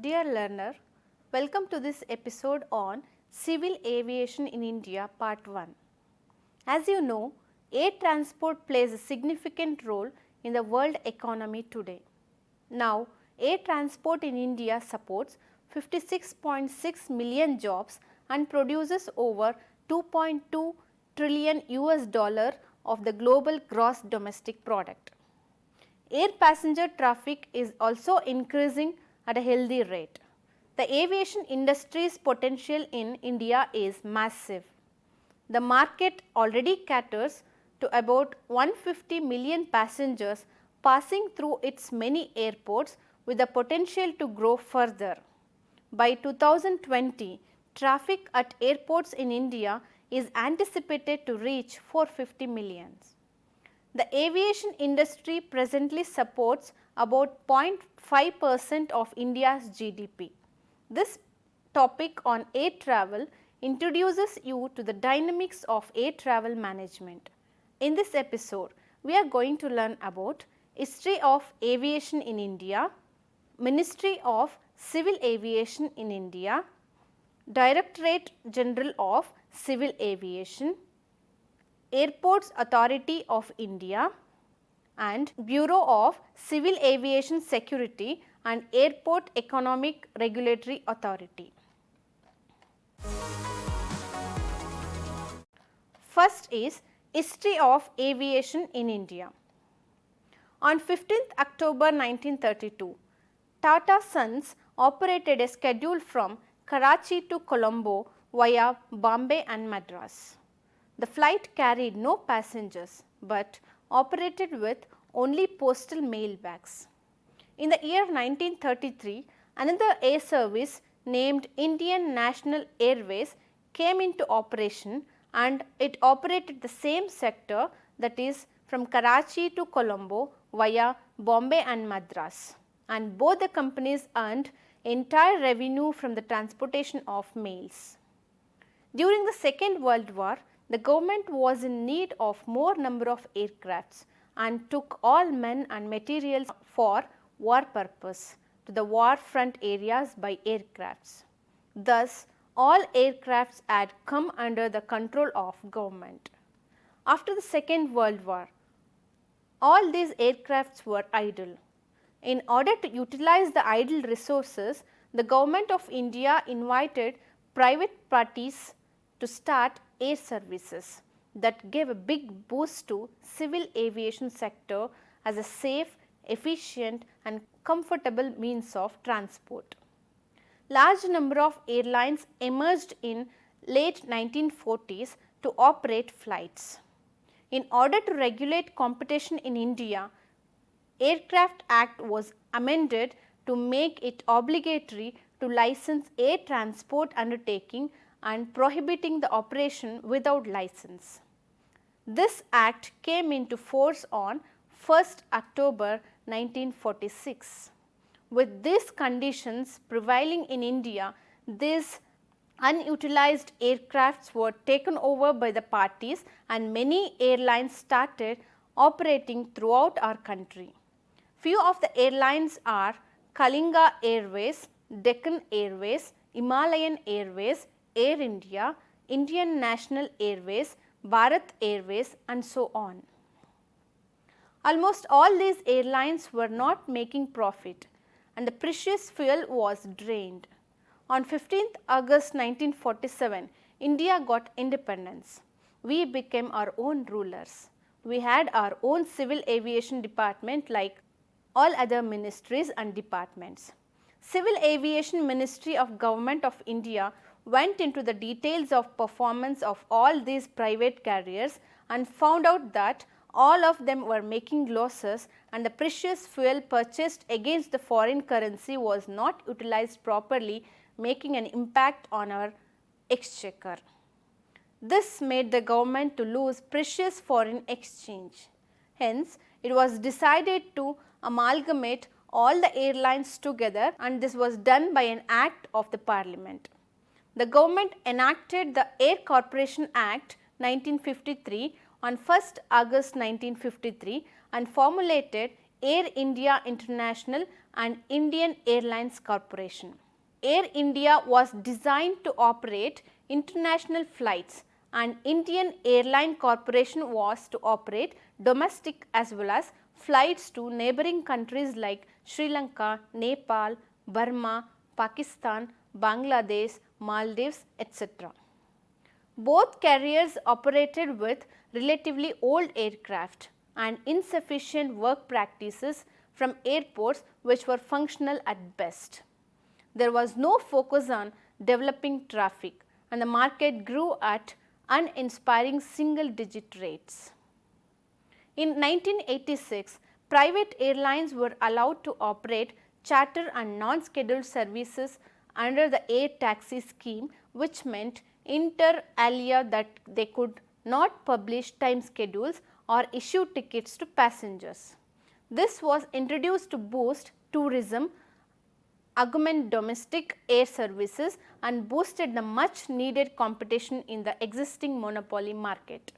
Dear learner, welcome to this episode on Civil Aviation in India Part 1. As you know, air transport plays a significant role in the world economy today. Now, air transport in India supports 56.6 million jobs and produces over 2.2 trillion US dollar of the global gross domestic product. Air passenger traffic is also increasing at a healthy rate. The aviation industry's potential in India is massive. The market already caters to about 150 million passengers passing through its many airports with the potential to grow further. By 2020, traffic at airports in India is anticipated to reach 450 million. The aviation industry presently supports about 0.5% of India's GDP. This topic on air travel introduces you to the dynamics of air travel management. In this episode, we are going to learn about history of aviation in India, Ministry of Civil Aviation in India, Directorate General of Civil Aviation, Airports Authority of India and Bureau of Civil Aviation Security and Airport Economic Regulatory Authority. First is history of aviation in India. On 15th October 1932, Tata Sons operated a schedule from Karachi to Colombo via Bombay and Madras. The flight carried no passengers but operated with only postal mail bags. In the year 1933, another air service named Indian National Airways came into operation and it operated the same sector, that is from Karachi to Colombo via Bombay and Madras, and both the companies earned entire revenue from the transportation of mails. During the Second World War, the government was in need of more number of aircrafts and took all men and materials for war purpose to the war front areas by aircrafts. Thus, all aircrafts had come under the control of government. After the Second World War, all these aircrafts were idle. In order to utilize the idle resources, the government of India invited private parties to start air services that gave a big boost to civil aviation sector as a safe, efficient and comfortable means of transport. Large number of airlines emerged in late 1940s to operate flights. In order to regulate competition in India, Aircraft Act was amended to make it obligatory to license air transport undertaking and prohibiting the operation without license. This act came into force on 1st October 1946. With these conditions prevailing in India, these unutilized aircrafts were taken over by the parties and many airlines started operating throughout our country. Few of the airlines are Kalinga Airways, Deccan Airways, Himalayan Airways, Air India, Indian National Airways, Bharat Airways and so on. Almost all these airlines were not making profit and the precious fuel was drained. On 15th August 1947, India got independence. We became our own rulers. We had our own civil aviation department like all other ministries and departments. Civil Aviation Ministry of Government of India went into the details of performance of all these private carriers and found out that all of them were making losses and the precious fuel purchased against the foreign currency was not utilized properly, making an impact on our exchequer. This made the government to lose precious foreign exchange. Hence, it was decided to amalgamate all the airlines together and this was done by an act of the parliament. The government enacted the Air Corporation Act 1953 on 1st August 1953 and formulated Air India International and Indian Airlines Corporation. Air India was designed to operate international flights and Indian Airline Corporation was to operate domestic as well as flights to neighboring countries like Sri Lanka, Nepal, Burma, Pakistan, Bangladesh, Maldives, etc. Both carriers operated with relatively old aircraft and insufficient work practices from airports which were functional at best. There was no focus on developing traffic and the market grew at uninspiring single digit rates. In 1986, private airlines were allowed to operate charter and non-scheduled services under the air taxi scheme, which meant inter alia that they could not publish time schedules or issue tickets to passengers. This was introduced to boost tourism, augment domestic air services and boosted the much needed competition in the existing monopoly market.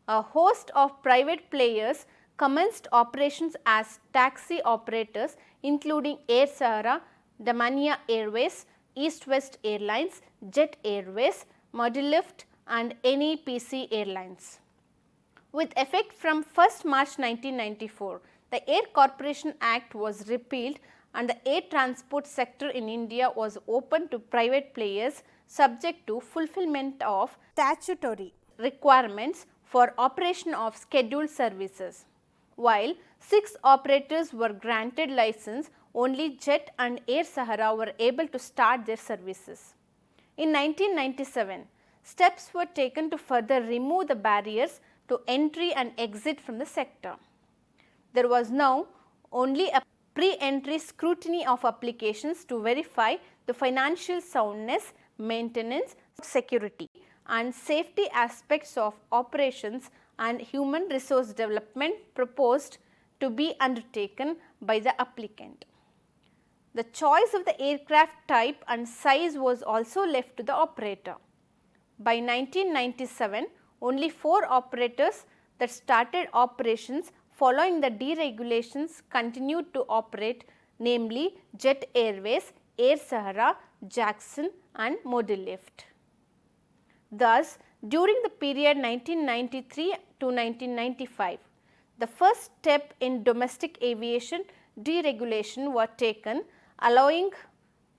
A host of private players commenced operations as taxi operators including Air Sahara, Damania Airways, East West Airlines, Jet Airways, Modilift and NEPC Airlines. With effect from 1st March 1994, the Air Corporation Act was repealed and the air transport sector in India was open to private players subject to fulfillment of statutory requirements for operation of scheduled services. While 6 operators were granted license, only Jet and Air Sahara were able to start their services. In 1997, steps were taken to further remove the barriers to entry and exit from the sector. There was now only a pre-entry scrutiny of applications to verify the financial soundness, maintenance, security and safety aspects of operations and human resource development proposed to be undertaken by the applicant. The choice of the aircraft type and size was also left to the operator. By 1997, only 4 operators that started operations following the deregulations continued to operate, namely Jet Airways, Air Sahara, Jackson and Modilift. Thus, during the period 1993 to 1995, the first step in domestic aviation deregulation was taken, allowing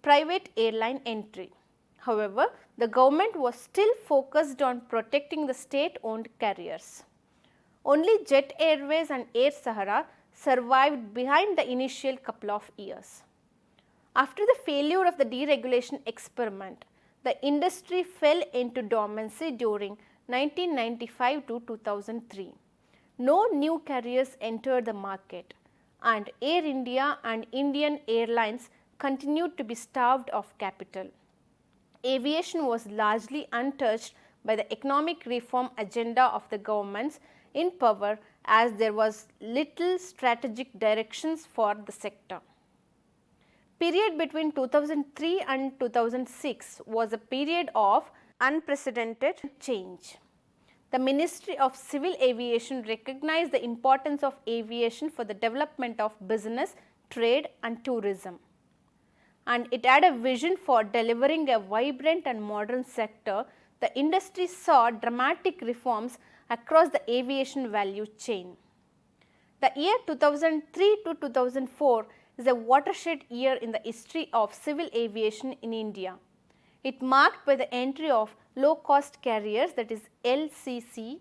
private airline entry. However, the government was still focused on protecting the state-owned carriers. Only Jet Airways and Air Sahara survived behind the initial couple of years. After the failure of the deregulation experiment, the industry fell into dormancy during 1995 to 2003. No new carriers entered the market and Air India and Indian Airlines continued to be starved of capital. Aviation was largely untouched by the economic reform agenda of the governments in power as there was little strategic directions for the sector. Period between 2003 and 2006 was a period of unprecedented change. The Ministry of Civil Aviation recognized the importance of aviation for the development of business, trade and tourism. And it had a vision for delivering a vibrant and modern sector. The industry saw dramatic reforms across the aviation value chain. The year 2003 to 2004 is a watershed year in the history of civil aviation in India. It marked by the entry of low cost carriers, that is LCC.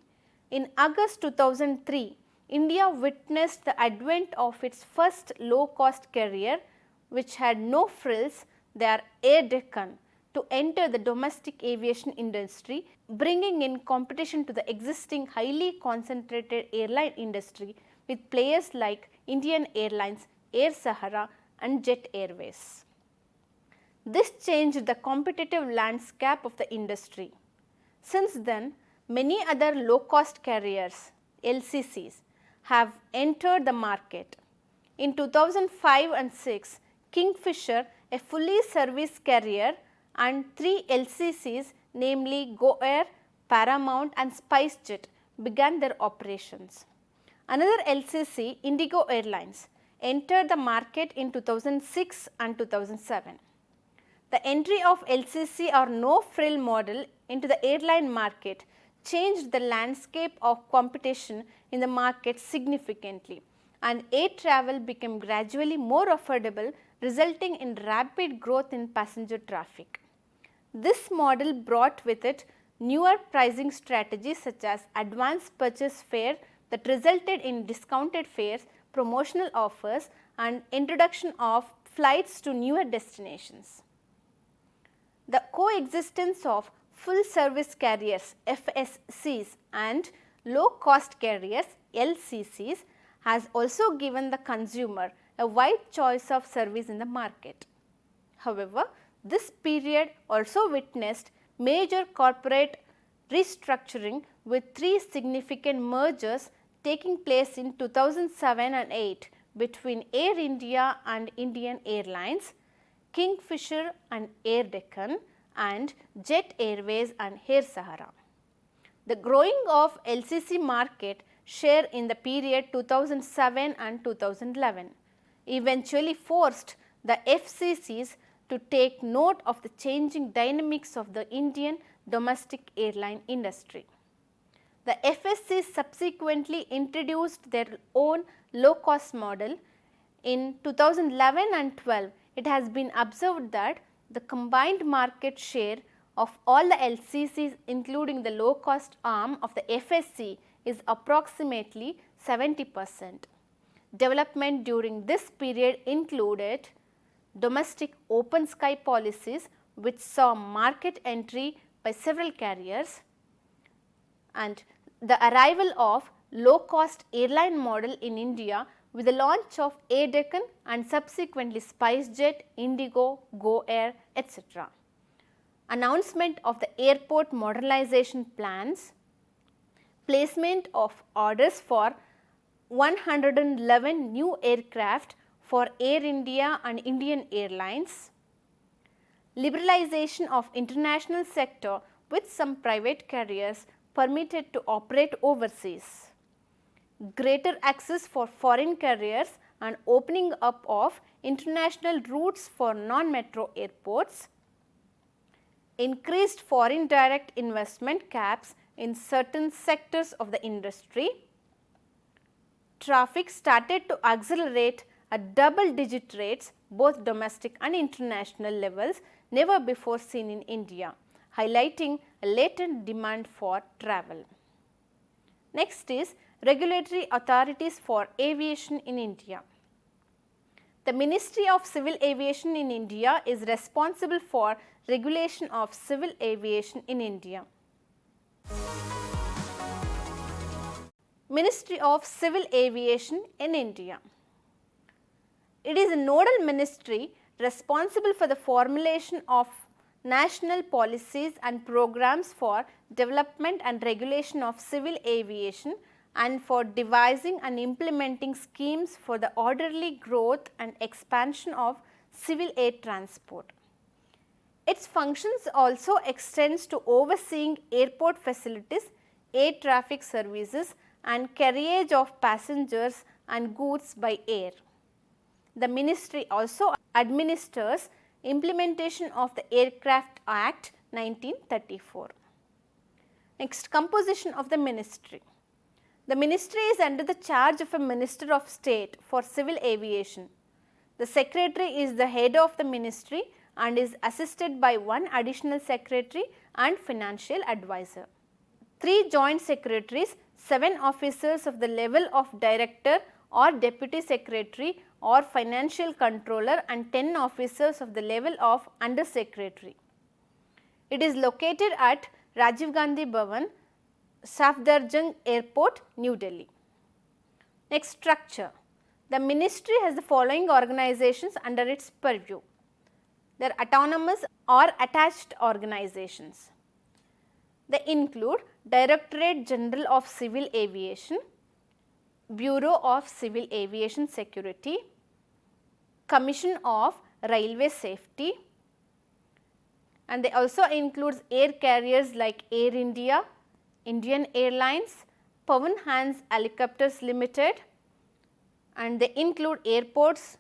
In August 2003, India witnessed the advent of its first low cost carrier which had no frills, they are Air Deccan, to enter the domestic aviation industry, bringing in competition to the existing highly concentrated airline industry with players like Indian Airlines, Air Sahara and Jet Airways. This changed the competitive landscape of the industry. Since then, many other low cost carriers, LCCs, have entered the market. In 2005 and 6, Kingfisher, a fully serviced carrier, and 3 LCCs namely GoAir, Paramount and SpiceJet began their operations. Another LCC, Indigo Airlines, entered the market in 2006 and 2007. The entry of LCC or no frill model into the airline market changed the landscape of competition in the market significantly, and air travel became gradually more affordable, resulting in rapid growth in passenger traffic. This model brought with it newer pricing strategies such as advance purchase fare that resulted in discounted fares, promotional offers, and introduction of flights to newer destinations. The coexistence of full service carriers FSCs and low cost carriers LCCs has also given the consumer a wide choice of service in the market. However, this period also witnessed major corporate restructuring with 3 significant mergers taking place in 2007 and 8 between Air India and Indian Airlines, Kingfisher and Air Deccan, and Jet Airways and Air Sahara. The growing of LCC market share in the period 2007 and 2011 eventually forced the FCCs to take note of the changing dynamics of the Indian domestic airline industry. The FSCs subsequently introduced their own low cost model. In 2011 and 12, it has been observed that the combined market share of all the LCCs including the low cost arm of the FSC is approximately 70%. Development during this period included domestic open sky policies which saw market entry by several carriers, and the arrival of low cost airline model in India with the launch of Air Deccan and subsequently SpiceJet, Indigo, Go Air, etc. Announcement of the airport modernization plans, placement of orders for 111 new aircraft for Air India and Indian Airlines, liberalization of international sector with some private carriers permitted to operate overseas, greater access for foreign carriers and opening up of international routes for non-metro airports, increased foreign direct investment caps in certain sectors of the industry. Traffic started to accelerate at double digit rates, both domestic and international levels never before seen in India, highlighting a latent demand for travel. Next is regulatory authorities for aviation in India. The Ministry of Civil Aviation in India is responsible for regulation of civil aviation in India. Ministry of Civil Aviation in India. It is a nodal ministry responsible for the formulation of national policies and programs for development and regulation of civil aviation and for devising and implementing schemes for the orderly growth and expansion of civil air transport. Its functions also extends to overseeing airport facilities, air traffic services and carriage of passengers and goods by air. The ministry also administers implementation of the Aircraft Act 1934. Next, composition of the ministry. The ministry is under the charge of a Minister of State for Civil Aviation. The secretary is the head of the ministry and is assisted by one additional secretary and financial advisor. 3 joint secretaries, 7 officers of the level of director or deputy secretary or financial controller and 10 officers of the level of under secretary. It is located at Rajiv Gandhi Bhavan, Safdarjung Airport, New Delhi. Next, structure. The ministry has the following organizations under its purview. They are autonomous or attached organizations. They include Directorate General of Civil Aviation, Bureau of Civil Aviation Security, Commission of Railway Safety, and they also includes air carriers like Air India, Indian Airlines, Pawan Hans Helicopters Limited, and they include airports.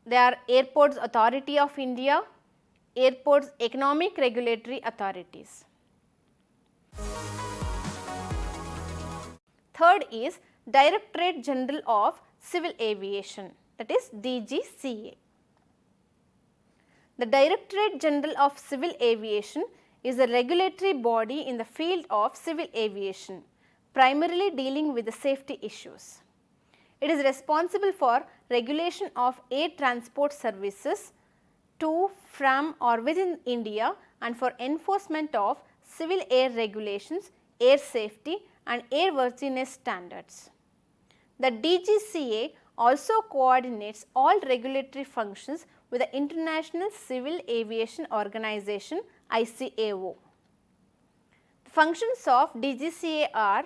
They are Airports Authority of India, Airports Economic Regulatory Authorities. Third is Directorate General of Civil Aviation, that is DGCA. The Directorate General of Civil Aviation is a regulatory body in the field of civil aviation, primarily dealing with the safety issues. It is responsible for regulation of air transport services to, from or within India and for enforcement of civil air regulations, air safety and airworthiness standards. The DGCA also coordinates all regulatory functions with the International Civil Aviation Organization ICAO. The functions of DGCA are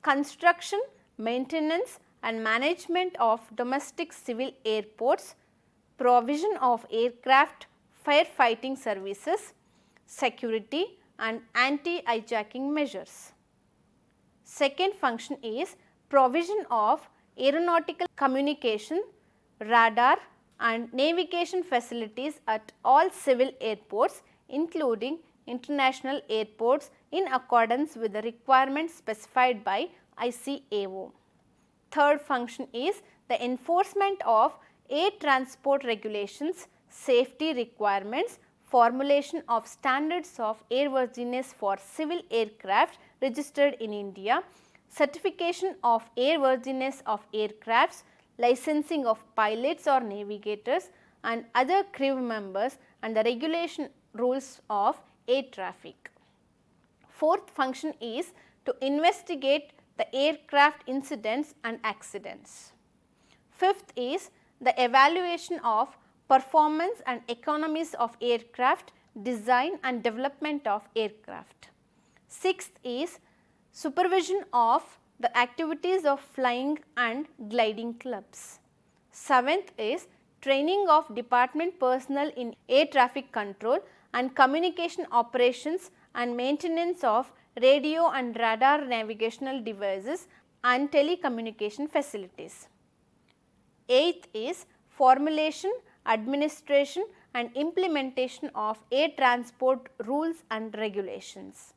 construction, maintenance and management of domestic civil airports, provision of aircraft firefighting services, security and anti-hijacking measures. Second function is provision of aeronautical communication, radar and navigation facilities at all civil airports, including international airports, in accordance with the requirements specified by ICAO. Third function is the enforcement of air transport regulations, safety requirements, formulation of standards of airworthiness for civil aircraft registered in India, certification of airworthiness of aircrafts, licensing of pilots or navigators and other crew members, and the regulation rules of air traffic. Fourth function is to investigate the aircraft incidents and accidents. Fifth is the evaluation of performance and economies of aircraft, design and development of aircraft. Sixth is supervision of the activities of flying and gliding clubs. Seventh is training of department personnel in air traffic control and communication operations and maintenance of radio and radar navigational devices and telecommunication facilities. Eighth is formulation, administration and implementation of air transport rules and regulations.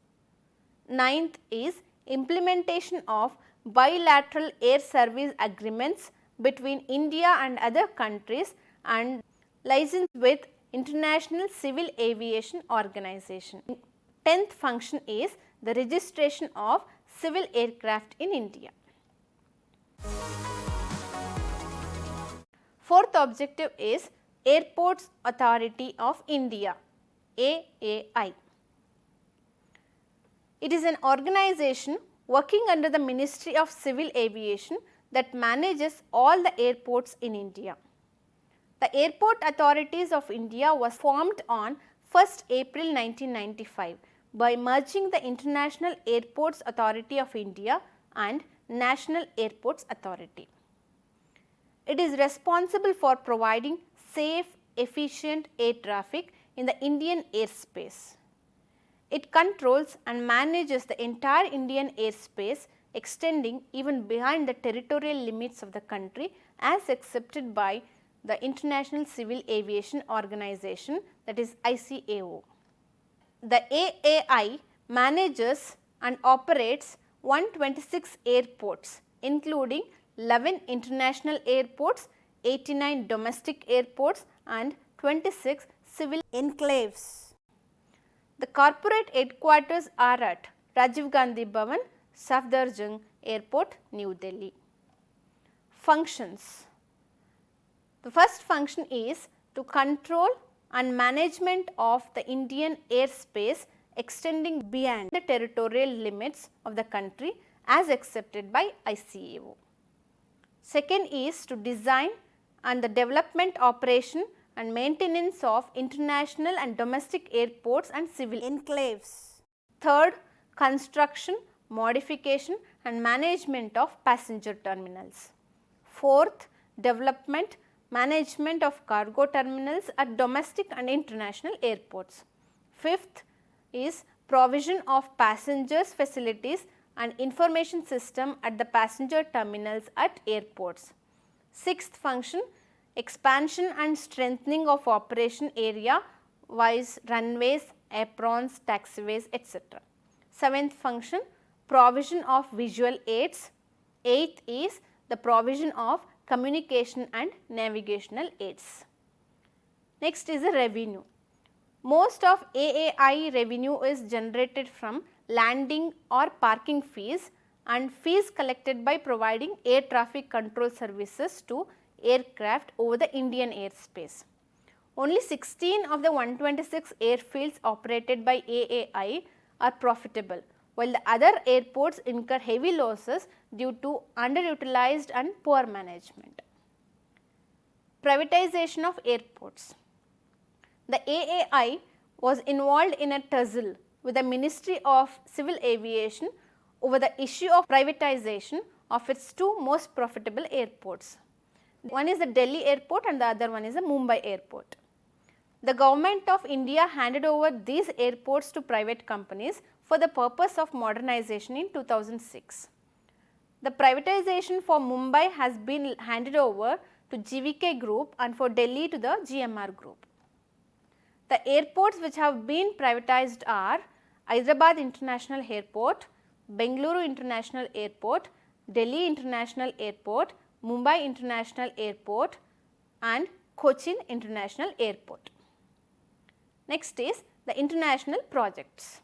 Ninth is implementation of bilateral air service agreements between India and other countries and license with International Civil Aviation Organization. 10th function is the registration of civil aircraft in India. Fourth objective is Airports Authority of India, AAI. It is an organization working under the Ministry of Civil Aviation that manages all the airports in India. The Airport Authorities of India was formed on 1st April 1995 by merging the International Airports Authority of India and National Airports Authority. It is responsible for providing safe, efficient air traffic in the Indian airspace. It controls and manages the entire Indian airspace extending even behind the territorial limits of the country as accepted by the International Civil Aviation Organization, that is ICAO. The AAI manages and operates 126 airports, including 11 international airports, 89 domestic airports and 26 civil enclaves. The corporate headquarters are at Rajiv Gandhi Bhavan, Safdarjung Airport, New Delhi. Functions. The first function is to control and management of the Indian airspace extending beyond the territorial limits of the country as accepted by ICAO. Second is to design and the development, operation and maintenance of international and domestic airports and civil enclaves. Third, construction, modification and management of passenger terminals. Fourth, development, management of cargo terminals at domestic and international airports. Fifth is provision of passengers facilities and information system at the passenger terminals at airports. Sixth function, expansion and strengthening of operation area wise runways, aprons, taxiways, etc. Seventh function, provision of visual aids. Eighth is the provision of communication and navigational aids. Next is the revenue. Most of AAI revenue is generated from landing or parking fees and fees collected by providing air traffic control services to aircraft over the Indian airspace. Only 16 of the 126 airfields operated by AAI are profitable, while the other airports incur heavy losses due to underutilized and poor management. Privatization of airports. The AAI was involved in a tussle with the Ministry of Civil Aviation over the issue of privatization of its two most profitable airports. One is the Delhi airport and the other one is the Mumbai airport. The government of India handed over these airports to private companies for the purpose of modernization in 2006. The privatization for Mumbai has been handed over to GVK Group and for Delhi to the GMR Group. The airports which have been privatized are Hyderabad International Airport, Bengaluru International Airport, Delhi International Airport, Mumbai International Airport and Cochin International Airport. Next is the international projects.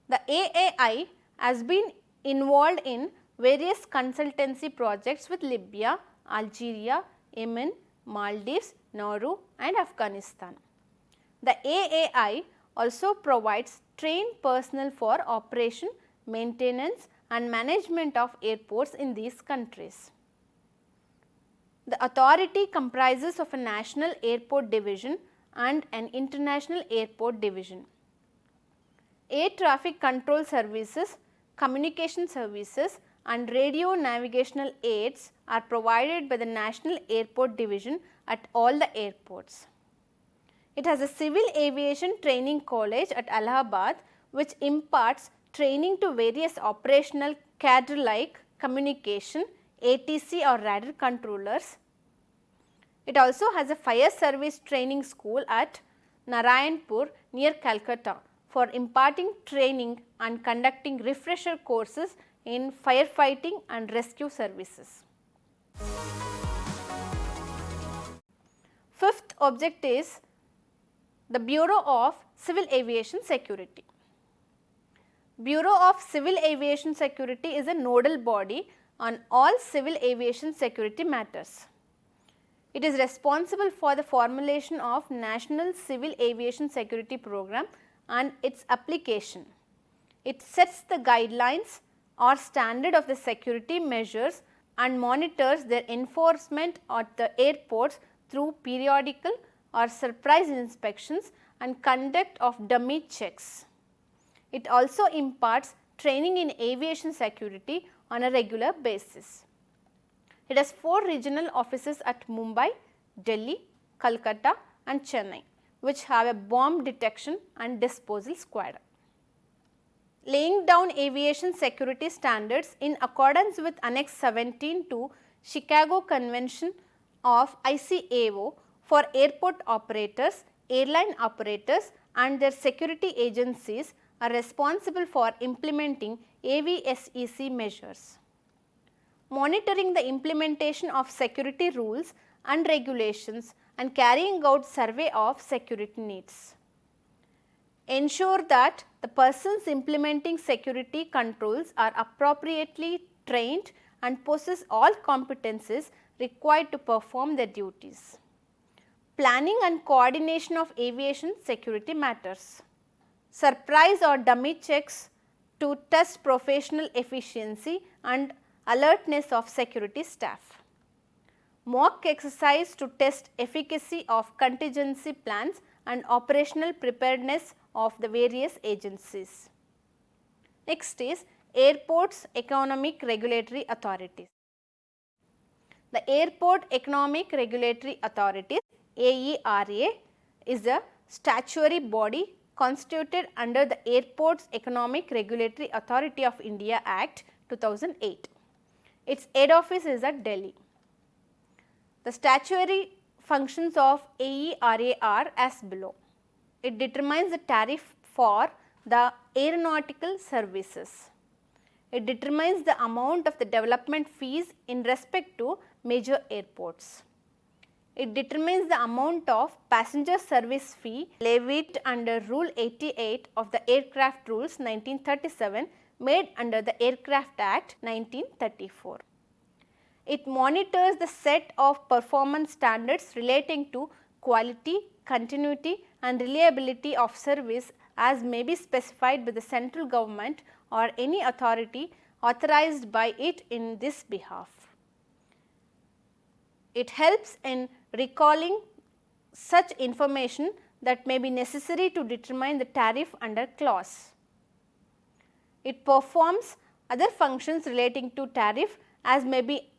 The AAI has been involved in various consultancy projects with Libya, Algeria, Yemen, Maldives, Nauru and Afghanistan. The AAI also provides trained personnel for operation, maintenance and management of airports in these countries. The authority comprises of a national airport division and an international airport division. Air traffic control services, communication services and radio navigational aids are provided by the National Airport Division at all the airports. It has a civil aviation training college at Allahabad which imparts training to various operational cadre like communication, ATC or radar controllers. It also has a fire service training school at Narayanpur near Calcutta for imparting training and conducting refresher courses in firefighting and rescue services. Fifth object is the Bureau of Civil Aviation Security. Bureau of Civil Aviation Security is a nodal body on all civil aviation security matters. It is responsible for the formulation of National Civil Aviation Security Program and its application. It sets the guidelines or standard of the security measures and monitors their enforcement at the airports through periodical or surprise inspections and conduct of dummy checks. It also imparts training in aviation security on a regular basis. It has 4 regional offices at Mumbai, Delhi, Calcutta and Chennai, which have a bomb detection and disposal squadron. Laying down aviation security standards in accordance with Annex 17 to Chicago Convention of ICAO for airport operators, airline operators and their security agencies are responsible for implementing AVSEC measures. Monitoring the implementation of security rules and regulations and carrying out survey of security needs. Ensure that the persons implementing security controls are appropriately trained and possess all competencies required to perform their duties. Planning and coordination of aviation security matters. Surprise or dummy checks to test professional efficiency and alertness of security staff. Mock exercise to test efficacy of contingency plans and operational preparedness of the various agencies. Next is Airports Economic Regulatory Authorities. The Airport Economic Regulatory Authorities AERA is a statutory body constituted under the Airports Economic Regulatory Authority of India Act 2008. Its head office is at Delhi. The statutory functions of AERA are as below. It determines the tariff for the aeronautical services. It determines the amount of the development fees in respect to major airports. It determines the amount of passenger service fee levied under Rule 88 of the Aircraft Rules 1937 made under the Aircraft Act 1934. It monitors the set of performance standards relating to quality, continuity and reliability of service as may be specified by the central government or any authority authorized by it in this behalf. It helps in recalling such information that may be necessary to determine the tariff under clause. It performs other functions relating to tariff as may be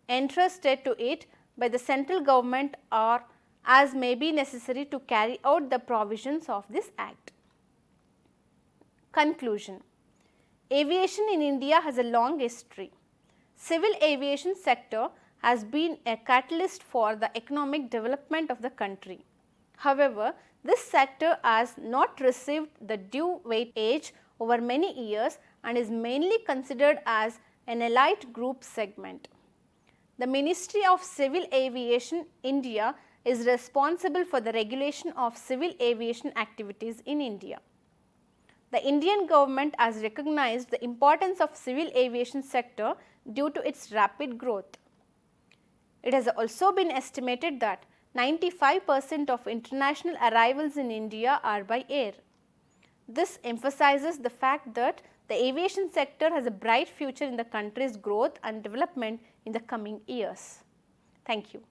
entrusted to it by the central government or as may be necessary to carry out the provisions of this Act. Conclusion. Aviation in India has a long history. Civil aviation sector has been a catalyst for the economic development of the country. However, this sector has not received the due weightage over many years and is mainly considered as an elite group segment. The Ministry of Civil Aviation, India is responsible for the regulation of civil aviation activities in India. The Indian government has recognized the importance of civil aviation sector due to its rapid growth. It has also been estimated that 95% of international arrivals in India are by air. This emphasizes the fact that the aviation sector has a bright future in the country's growth and development in the coming years. Thank you.